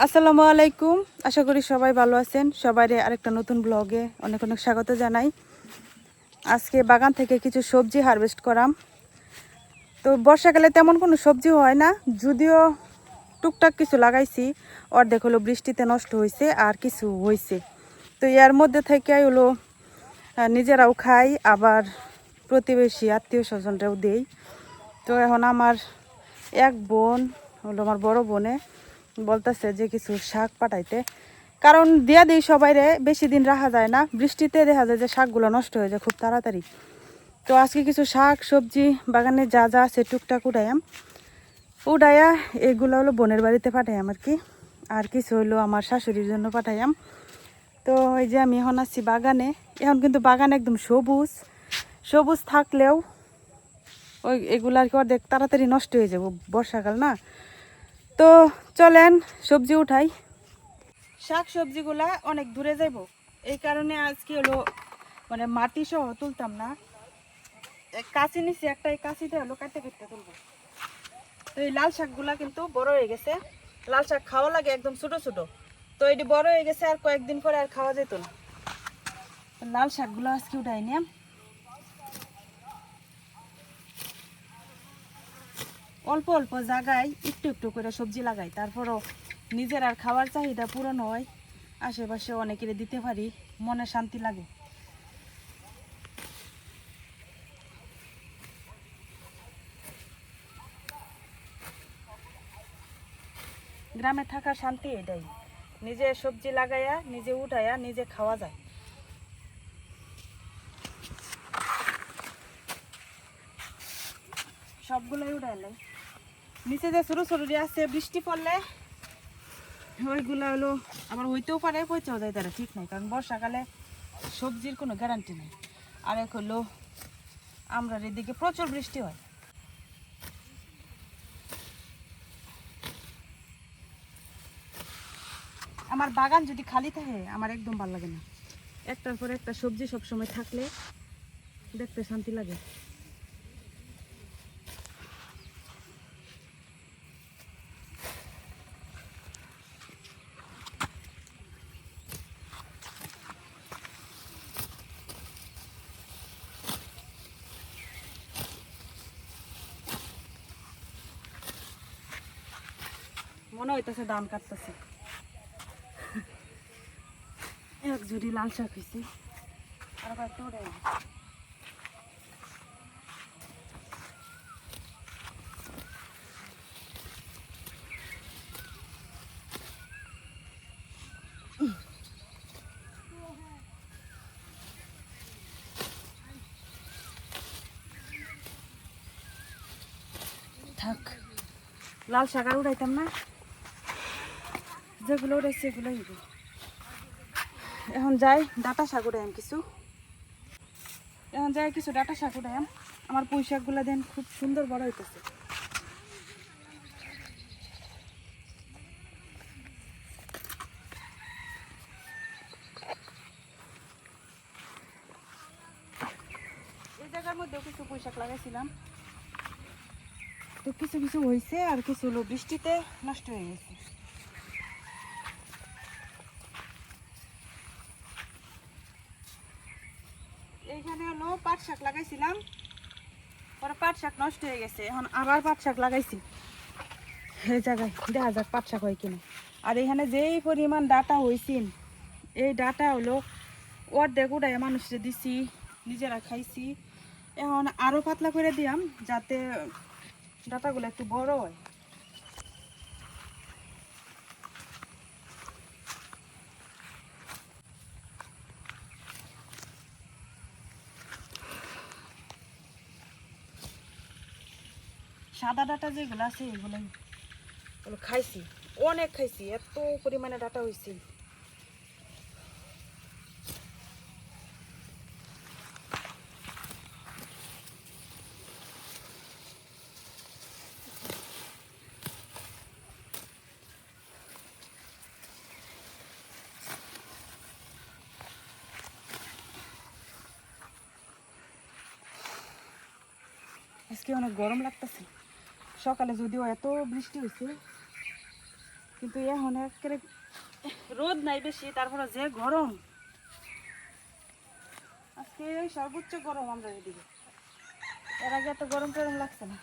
আসসালামু আলাইকুম। আশা করি সবাই ভালো আছেন। সবাইরে আরেকটা নতুন ব্লগে অনেক অনেক স্বাগত জানাই। আজকে বাগান থেকে কিছু সবজি হারভেস্ট করাম। তো বর্ষাকালে তেমন কোনো সবজি হয় না, যদিও টুকটাক কিছু লাগাইছি। অর্ধেক হলো বৃষ্টিতে নষ্ট হয়েছে আর কিছু হয়েছে। তো এর মধ্যে থেকে হলো নিজেরাও খাই, আবার প্রতিবেশী আত্মীয় স্বজনরাও দেই। তো এখন আমার এক বোন হলো, আমার বড় বোনে বলতেছে যে কিছু শাক পাঠাইতে, কারণ দিয়া দিই সবাইরে, বেশি দিন রাখা যায় না, বৃষ্টিতে দেখা যায় যে শাকগুলো নষ্ট হয়ে যায় খুব তাড়াতাড়ি। তো আজকে কিছু শাক সবজি বাগানে যা যা আছে টুকটাক উড়াইয়া এগুলো হলো বোনের বাড়িতে পাঠাইয়াম আর কি। আর কিছু হইলো আমার শাশুড়ির জন্য পাঠাইয়াম। তো এই যে আমি এখন আছি বাগানে। এখন কিন্তু বাগান একদম সবুজ সবুজ থাকলেও ওই এগুলো আর কি অর্ধেক তাড়াতাড়ি নষ্ট হয়ে যাবো, বর্ষাকাল না। তো চলেন সবজি উঠাই। শাক সবজিগুলা অনেক দূরে যাইব, এই কারণে আজকে হলো মানে মাটি সহ তুলতাম না, কাঁচি নিছি একটা, এই কাঁচিতে হলো কাটতে কাটতে তুলবো। তো এই লাল শাকগুলা কিন্তু বড় হয়ে গেছে, লাল শাক খাওয়া লাগে একদম ছোট ছোট। তো এটি বড় হয়ে গেছে, আর কয়েকদিন পরে আর খাওয়া যেত না। লাল শাকগুলো আজকে উঠাই নিয়ে অল্প অল্প জায়গায় একটু একটু করে সবজি লাগাই, তারপরও নিজের আর খাওয়ার চাহিদা পূরণ হয়, আশেপাশে অনেকের দিতে পারি, মনে শান্তি লাগে। গ্রামে থাকার শান্তি এটাই, নিজে সবজি লাগাইয়া নিজে উঠাইয়া নিজে খাওয়া যায়। সবগুলোই উঠাইলাই, নিচে যে ছোটো ছোটো আছে বৃষ্টি পড়লে ওইগুলো হলো আবার হইতেও পারে, পচেও যায়, তারা ঠিক নাই, কারণ বর্ষাকালে সবজির কোনো গ্যারান্টি নেই। আর এক হলো আমরা এদিকে প্রচুর বৃষ্টি হয়। আমার বাগান যদি খালি থাকে আমার একদম ভালো লাগে না, একটার পর একটা সবজি সবসময় থাকলে দেখতে শান্তি লাগে। মনে হইতেছে ধান কাটতেছে। এক জুড়ি লাল শাক হয়েছে, আর কয়েকটা উঠে থাক। লাল শাক আর উঠাইতাম না, যেগুলো উঠাইছে এগুলো এখন যাই ডাটা শাক উঠাইম কিছু, এখন যাই কিছু ডাটা শাক উঠাইম। আমার পুঁই শাকগুলো দেন খুব সুন্দর বড় হইতেছে। এই জায়গার মধ্যেও কিছু পুঁই শাক লাগাইছিলাম, তো কিছু কিছু হয়েছে আর কিছু হলো বৃষ্টিতে নষ্ট হয়ে গেছে। এইখানে হলো পাট শাক লাগাইছিলাম, পরে পাট শাক নষ্ট হয়ে গেছে, এখন আবার পাট শাক লাগাইছি। এই জায়গায় দেখা যাক পাট শাক হয় কিনা। আর এখানে যেই পরিমাণ ডাটা হয়েছিল, এই ডাটা হলো অর্ধেক উঠাই মানুষকে দিছি, নিজেরা খাইছি। এখন আরও পাতলা করে দিয়াম যাতে ডাটাগুলো একটু বড় হয়। সাদা ডাটা যেগুলো আছে এগুলো খাইছি, অনেক খাইছি, এত পরিমাণে ডাটা হয়েছে। আজকে অনেক গরম লাগতেছে, সকালে যদিও এত বৃষ্টি হয়েছে। কিন্তু এখন একেবারে রোদ নাই বেশি, তারপরে যে গরম আজকে সর্বোচ্চ গরম আমরা এদিকে, এর আগে এত গরম টরম লাগছে না।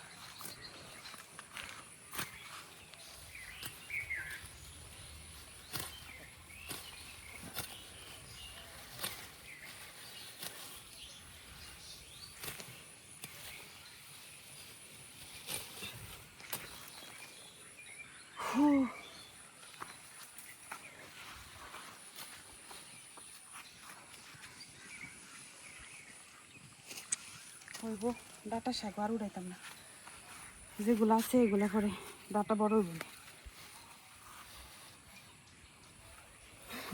হইব ডাটা শাক আর উড়াইতাম না, যেগুলো আছে এগুলো করে ডাটা বড় হইব।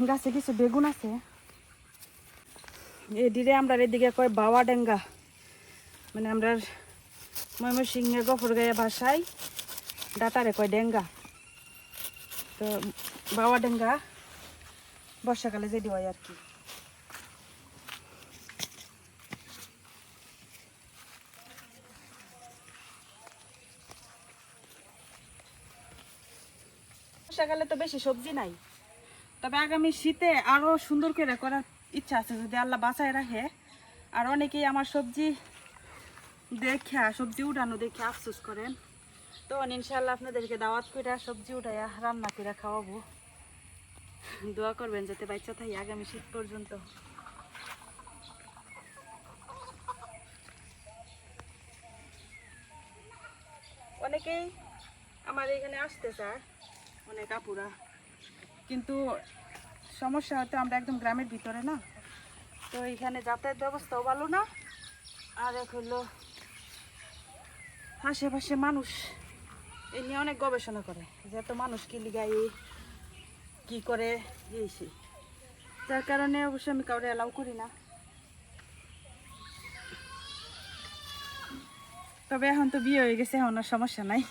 গাছে কিছু বেগুন আছে, এদিকে আমরা এদিকে কয় বাওয়া ডেঙ্গা, মানে আমরা ময়মনসিংহে গফরগাঁয়া ভাষায় ডাটারে কয় ডেঙ্গা। তো বাওয়া ডেঙ্গা বর্ষাকালে যেটি হয় আর কি। বর্ষাকালে তো বেশি সবজি নাই, তবে আগামী শীতে আরো সুন্দর করে করার ইচ্ছা আছে যদি আল্লাহ বাঁচায় রাখে। আর অনেকেই আমার সবজি উঠানো দেখে আফসোস করেন, তো ইনশাল্লাহ আপনাদেরকে দাওয়াত করে সবজি উঠাইয়া রান্না করে খাওয়াবো। দোয়া করবেন যাতে বাচ্চা থাকি আগামী শীত পর্যন্ত। অনেকেই আমার এখানে আসতে চায়, অনেক আপুরা, কিন্তু সমস্যা হয়তো আমরা একদম গ্রামের ভিতরে না, তো এখানে যাতায়াত ব্যবস্থাও ভালো না। আর এক হলো আশেপাশে মানুষ এ নিয়ে অনেক গবেষণা করে যে এত মানুষ কি লিগাই কি করে দিয়েছি, যার কারণে অবশ্য আমি কাউরে অ্যালাউ করি না। তবে এখন তো বিয়ে হয়ে গেছে, এখন আর সমস্যা নাই,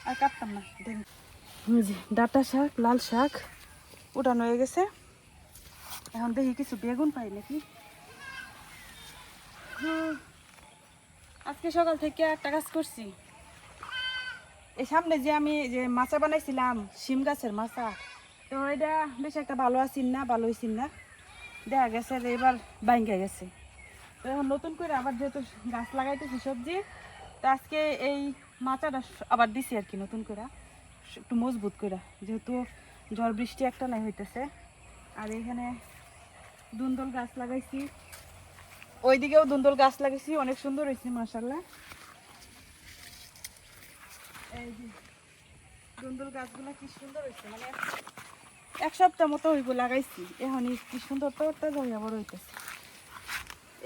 আর কাটতাম না। ডাটা শাক, লাল শাক উঠানো হয়ে গেছে, এখন দেখি কিছু বেগুন পাই নাকি। আজকে সকাল থেকে একটা কাজ করছি, এই সামনে যে আমি যে মাচা বানাইছিলাম শিম গাছের মাচা, তো এটা বেশ একটা ভালো আছিন না, ভালো হয়েছিল না, দেখা গেছে যে এবার ভাঙ্গা গেছে। তো এখন নতুন করে আবার যেহেতু গাছ লাগাইতেছি সবজি, তো আজকে এই মাচাটা আবার দিছি আর কি নতুন করে, একটু মজবুত করে, যেহেতু ঝড় বৃষ্টি একটা নাই হইতেছে। আর এখানে দুন্দল গাছ লাগাইছি, ওইদিকেও দুন্দল গাছ লাগাইছি, অনেক সুন্দর হয়েছে মাশাআল্লাহ। এই যে দুন্দল গাছগুলো কি সুন্দর হয়েছে, মানে এক সপ্তাহ মতো হইব লাগাইছি, এখন কি সুন্দর তো হইয়া বড় হইতেছে।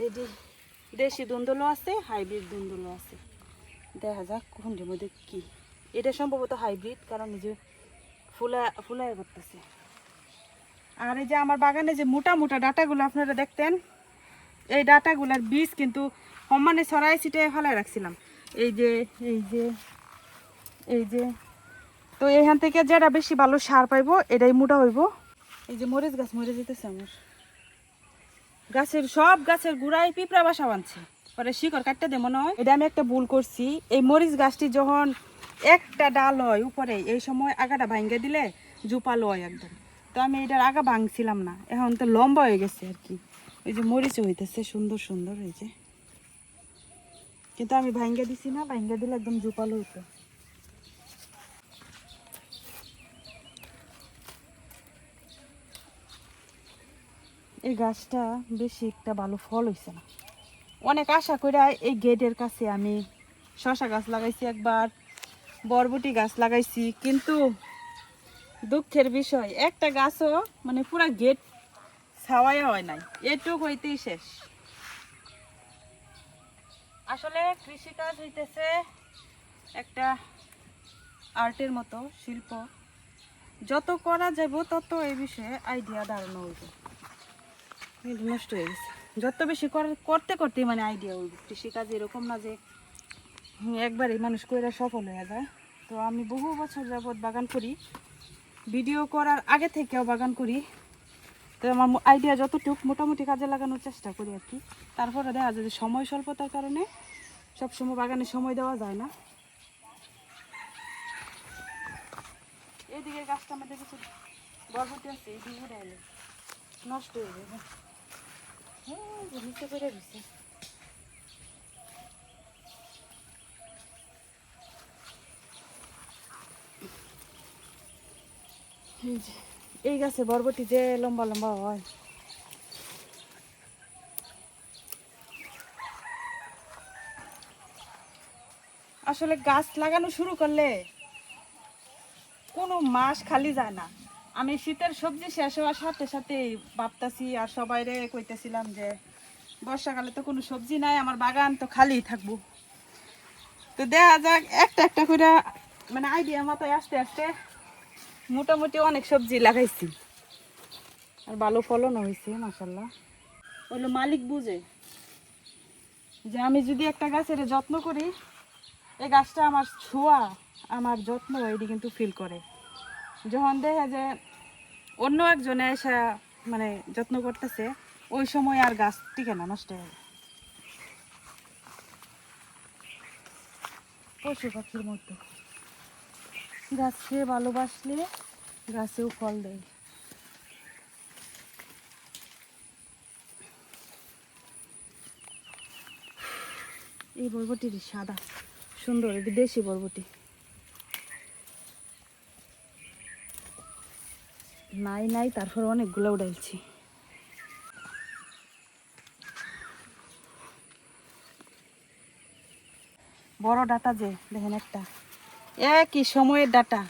এই যে দেশি দুন্দলও আছে, হাইব্রিড দুন্দলও আছে, দেখা যাক কোনটার মধ্যে কি। এটা সম্ভবত হাইব্রিড, কারণ এই যে ফুলায় করতেছে। আর এই যে আমার বাগানে যে মোটা মোটা ডাটাগুলো আপনারা দেখতেন, এই ডাটাগুলার বীজ কিন্তু সমানে ছড়াই ছিটে ফেলায় রাখছিলাম। এই যে এই যে এই যে তো এখান থেকে যেটা বেশি ভালো সার পাইবো এটাই মোটা হইব। এই যে মরিচ গাছ মরে যেতেছে আমার, গাছের সব গাছের গোড়ায় পিঁপড়া বাসা বাঁধছে, পরে শিকড় কাটতে দে মনে হয়। এটা আমি একটা ভুল করছি, এই মরিচ গাছটি যখন একটা ডাল হয় উপরে, এই সময় আগাটা ভাঙ্গে দিলে জুপালো হয় একদম, তো আমি এটার আগা ভাঙছিলাম না, এখন তো লম্বা হয়ে গেছে আর কি। এই যে মরিচও হইতেছে সুন্দর সুন্দর, এই যে, কিন্তু আমি ভাঙ্গে দিছি না, ভাঙ্গে দিলে একদম জুপালো হইতো। এই গাছটা বেশি একটা ভালো ফল হয়েছে না, অনেক আশা করে এই গেটের কাছে আমি শশা গাছ লাগাইছি একবার, বরবটি গাছ লাগাইছি, কিন্তু দুঃখের বিষয় একটা গাছও মানে পুরা গেট ছাওয়াই হয় নাই, এটুক হইতেই শেষ। আসলে কৃষিকাজ হইতেছে একটা আর্টের মতো শিল্প, যত করা যাব তত এই বিষয়ে আইডিয়া দাঁড়ানো হইব। নষ্ট হয়ে গেছে, যত বেশি করতে করতে মানে আইডিয়া হইব। কৃষিকাজ এরকম না যে একবারে মানুষ কইরা সফল হয়ে যায়। তো আমি বহু বছর যাবৎ বাগান করি, ভিডিও করার আগে থেকেও বাগান করি, তো আমার আইডিয়া যতটুকু মোটামুটি কাজে লাগানোর চেষ্টা করি আর কি। তারপরে দেখা যায় যে সময় স্বল্পতার কারণে সবসময় বাগানে সময় দেওয়া যায় না। এইদিকে গাছটা আমাদের কিছু বরবটি আছে, এইদিকে উড়ে এলে নষ্ট হয়ে যাবে। হ্যাঁ, নিচে করে দিচ্ছে। এই গাছে বরবটি যে লম্বা লম্বা হয়। আসলে গাছ লাগানো শুরু করলে কোনো মাস খালি যায় না। আমি শীতের সবজি শেষ হওয়ার সাথে সাথে ভাবতাছি আর সবাইরে কইতেছিলাম যে বর্ষাকালে তো কোনো সবজি নাই, আমার বাগান তো খালি থাকবো। তো দেখা যাক একটা একটা করে মানে আইডিয়া মাথায় আস্তে আস্তে মোটামুটি অনেক সবজি লাগাইছি, আর ভালো ফলনও হয়েছে মাশাল্লাহ। ওইলো মালিক বুঝে যে আমি যদি একটা গাছের যত্ন করি, এই গাছটা আমার ছোঁয়া, আমার যত্ন এটি কিন্তু ফিল করে। যখন দেখে যে অন্য একজনে এসে মানে যত্ন করতেছে, ওই সময় আর গাছ টিকে না, নষ্ট হয়ে যায়। পশু পাখির মতো গাছকে ভালোবাসলে গাছেও ফল দেয়। এই বরবটির সাদা সুন্দর, এটি দেশি বরবটি। নাই নাই তারপর অনেকগুলো উড়াইছি। বড় ডাটা যে দেখেন একটা, একই সময়ের ডাটা,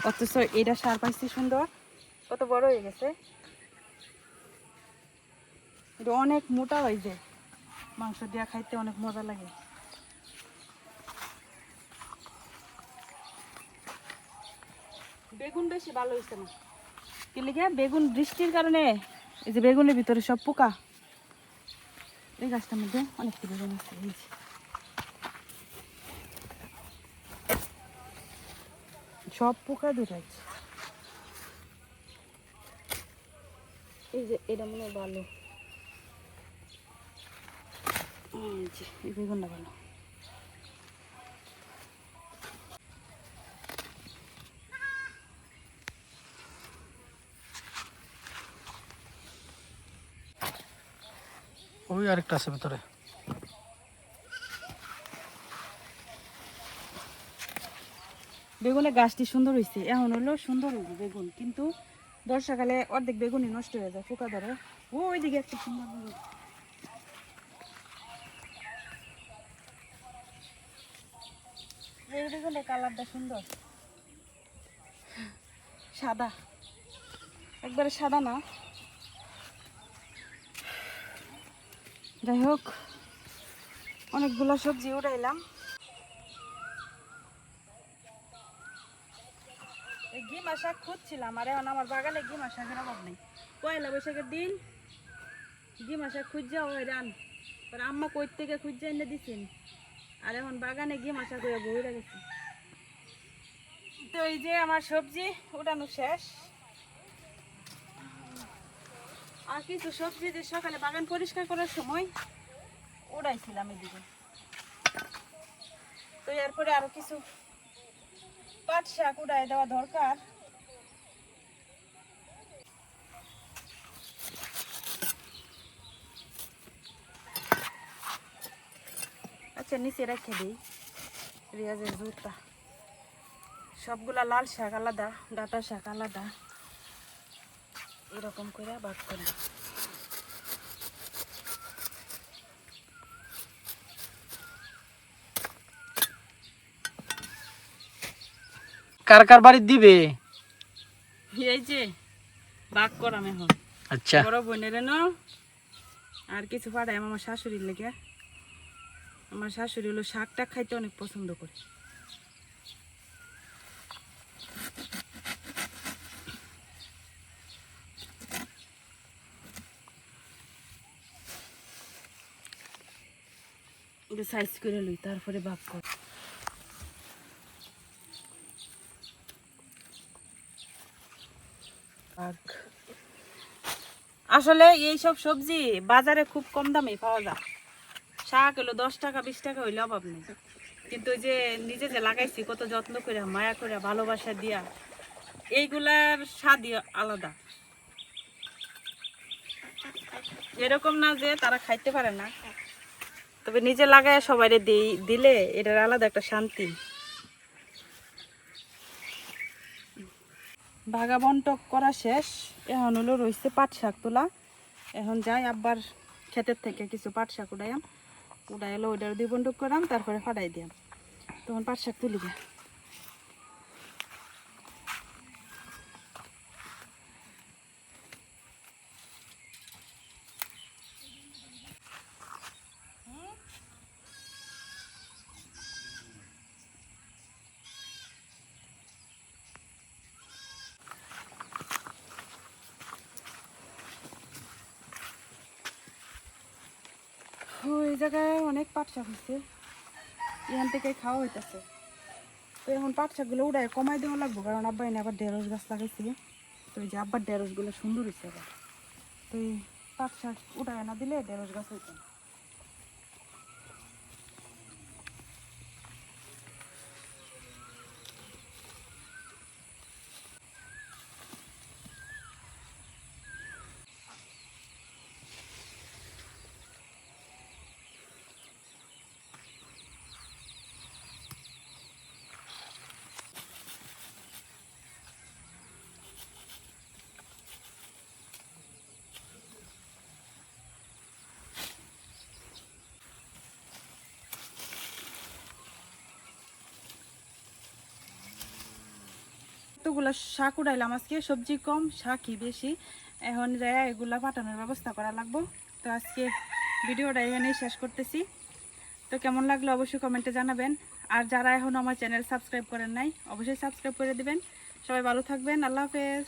অথচ এটা সার পাইছি সুন্দর, কত বড় হয়ে গেছে। এটা অনেক মোটা হয়ে যায়, মাংস দিয়া খাইতে অনেক মজা লাগে। বেগুন বেশি ভালো হয়েছে না, কি লিখে বেগুন বৃষ্টির কারণে এই যে বেগুনের ভিতরে সব পোকা। এই গাছটার মধ্যে অনেকটা বেগুন আছে, এই যে সব পোকা ধরেছে। এই যে এটা মনে হয় ভালো, এই যে এই বেগুনটা ভালো। ওই আরেকটা আছে ভিতরে। বেগুনের গাছটি সুন্দর হয়েছে, এখন হলো সুন্দর হয়েছে বেগুন, কিন্তু বর্ষাকালে অর্ধেক বেগুনই নষ্ট হয়ে যায়, পোকা ধরে। ওই দিকে একটা সুন্দর বেগুন, এই বেগুনের কালারটা সুন্দর, সাদা, একবারে সাদা না। যাই হোক, অনেকগুলো সবজি উঠাইলাম। এই গিমা শাক খুঁজছিলাম, আর এখন আমার বাগানে গিমা শাকের অভাব নেই। পয়লা বৈশাখের দিন গিমা শাক খুঁজা ওই রান, আম্মা কই থেকে খুঁজা এনে দিছেন, আর এখন বাগানে গিমা শাক হয়ে বইরা গেছে। তো এই যে আমার সবজি উঠানো শেষ, আর কিছু সবজি যে সকালে বাগান পরিষ্কার করার সময় উড়াইছিলাম এদিকে। তো এরপরে আরো কিছু পাট শাক উড়াই দেওয়া দরকার। আচ্ছা নিচে রেখে দিই রিয়াজের জুতা। সবগুলা লাল শাক আলাদা, ডাটা শাক আলাদা, এরকম করে ভাগ করে। কার কার বাড়ি দিবে? এই যে ভাগ করাম এখন। আচ্ছা, বড় বোনের ন আর কিছু পাঠাই আমার শাশুড়ির লেগে। আমার শাশুড়ি হলো শাকটা খাইতে অনেক পছন্দ করে। সাইজ করে লই, তারপরে ভাগ কর। আসলে এইসব সবজি বাজারে খুব কম দামে পাওয়া যায়। শাক হলো 10 টাকা 20 টাকা হইলে অভাব নেই, কিন্তু ওই যে নিজে যে লাগাইছি কত যত্ন করে মায়া করে ভালোবাসা দিয়া, এইগুলার স্বাদই আলাদা, এরকম না যে তারা খাইতে পারে না, তবে নিজে লাগায় সবাই দিলে এটার আলাদা একটা শান্তি। ভাগা বন্টক করা শেষ, এখন হলো রয়েছে পাট শাক তোলা। এখন যাই আব্বার ক্ষেতের থেকে কিছু পাট শাক উড়াইয়াম, উড়াই এলো ওইটার দুই বন্টক করাম, তারপরে ফাটাই দিয়াম, তখন পাট শাক তুলি যায়। ওই জায়গায় অনেক পাট শাক হচ্ছে, এখান থেকে খাওয়া হইতেছে। তো এখন পাট শাকগুলো উড়াই কমাই দেওয়া লাগবো, কারণ আব্বা এনে আবার ঢেঁড়স গাছ লাগাইছে। তো এই যে আব্বার ঢেঁড়সগুলো সুন্দর হয়েছে আবার, তো এই পাট শাক উড়াই না দিলে ঢেঁড়স গাছ হইতো না। এতগুলা শাক উড়াইলাম আজকে, সবজি কম শাকই বেশি। এখন যাই এগুলা পাঠানোর ব্যবস্থা করা লাগবো। তো আজকে ভিডিওটা এখানেই শেষ করতেছি। তো কেমন লাগলো অবশ্যই কমেন্টে জানাবেন। আর যারা এখনও আমার চ্যানেল সাবস্ক্রাইব করেন নাই অবশ্যই সাবস্ক্রাইব করে দিবেন। সবাই ভালো থাকবেন, আল্লাহ হাফেজ।